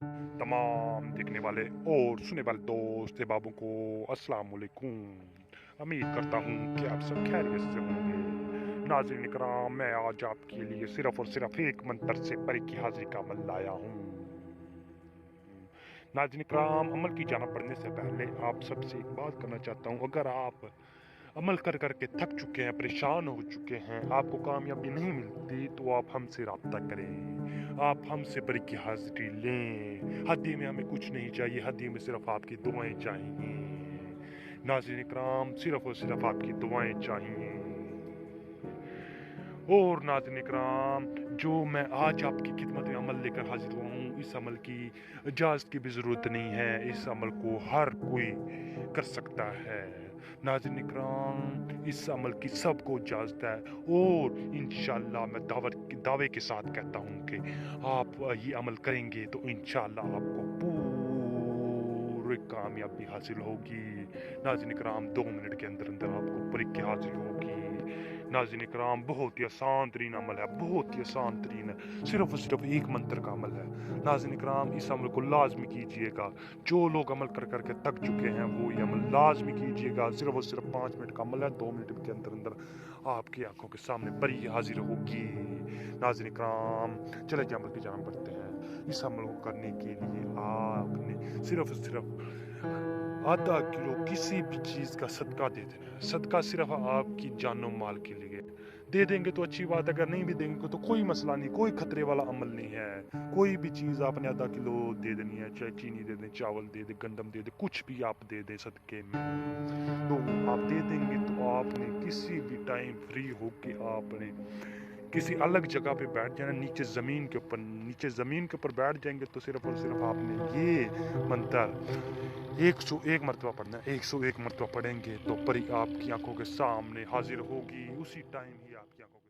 तमाम देखने वाले और सुनने वाले दोस्त बाबू को अस्सलाम वालेकुम। उम्मीद करता हूँ कि आप सब खैरियत से होंगे। नाज़रीन इकराम, मैं आज आपके लिए सिर्फ और सिर्फ एक मंत्र से परे की हाजिरी का अमल लाया हूँ। नाज़रीन इकराम, अमल की जाना पड़ने से पहले आप सबसे एक बात करना चाहता हूँ। अगर आप अमल कर कर के थक चुके हैं, परेशान हो चुके हैं, आपको कामयाबी नहीं मिलती, तो आप हमसे राब्ता करें। आप हमसे बरी की हाज़िरी लें। हदीये में हमें कुछ नहीं चाहिए, हदीये में सिर्फ़ आपकी दुआएँ चाहिए। नाज़रीन इकराम, सिर्फ़ और सिर्फ़ आपकी दुआएँ चाहिए। और नाज़रीन इकराम, जो मैं आज आपकी खिदमत में अमल लेकर हाज़िर हुआ हूँ, इस अमल की इजाज़त की भी ज़रूरत नहीं है। इस अमल को हर कोई कर सकता है। नाज़रीन इकराम, इस अमल की सबको इजाज़त है और इंशाअल्लाह मैं दावे के साथ कहता हूँ कि आप ये अमल करेंगे तो इंशाअल्लाह आपको पूरी कामयाबी हासिल होगी। नाज़रीन इकराम, 2 मिनट के अंदर आपको परीक्षा हासिल होगी। नाज़रीन इकराम, बहुत ही आसान तरीन अमल है, बहुत ही आसान तरीन है। सिर्फ़ और सिर्फ़ एक मंत्र का अमल है। नाज़रीन इकराम, इस अमल को लाज़मी कीजिएगा। जो लोग अमल कर कर के थक चुके हैं, वो ये अमल लाज़मी कीजिएगा। सिर्फ़ और सिर्फ़ 5 मिनट का अमल है, 2 मिनट के अंदर आपकी आँखों के सामने परी हाज़िर होगी। नाज़रीन इकराम, चलिए जी अमल की जान बढ़ते हैं। इस अमल को करने के लिए आपने सिर्फ़ और सिर्फ़ आधा किलो किसी भी चीज़ का सदका दे देना है। सदका सिर्फ़ आपकी जानो माल के लिए। दे देंगे तो अच्छी बात है, अगर नहीं भी देंगे तो कोई मसला नहीं, कोई खतरे वाला अमल नहीं है। कोई भी चीज़ आपने आधा किलो दे देनी है, चाहे चीनी दे दें, चावल दे दें, गंदम दे दें, कुछ भी आप दे दें सदके में। तो आप दे देंगे तो आपने किसी भी टाइम फ्री होके आपने किसी अलग जगह पे बैठ जाना, नीचे ज़मीन के ऊपर बैठ जाएँगे तो सिर्फ़ और सिर्फ़ आपने ये मंत्र 101 मर्तबा पढ़ना है। 101 मर्तबा पढ़ेंगे तो परी आपकी आँखों के सामने हाज़िर होगी, उसी टाइम ही आपकी आँखों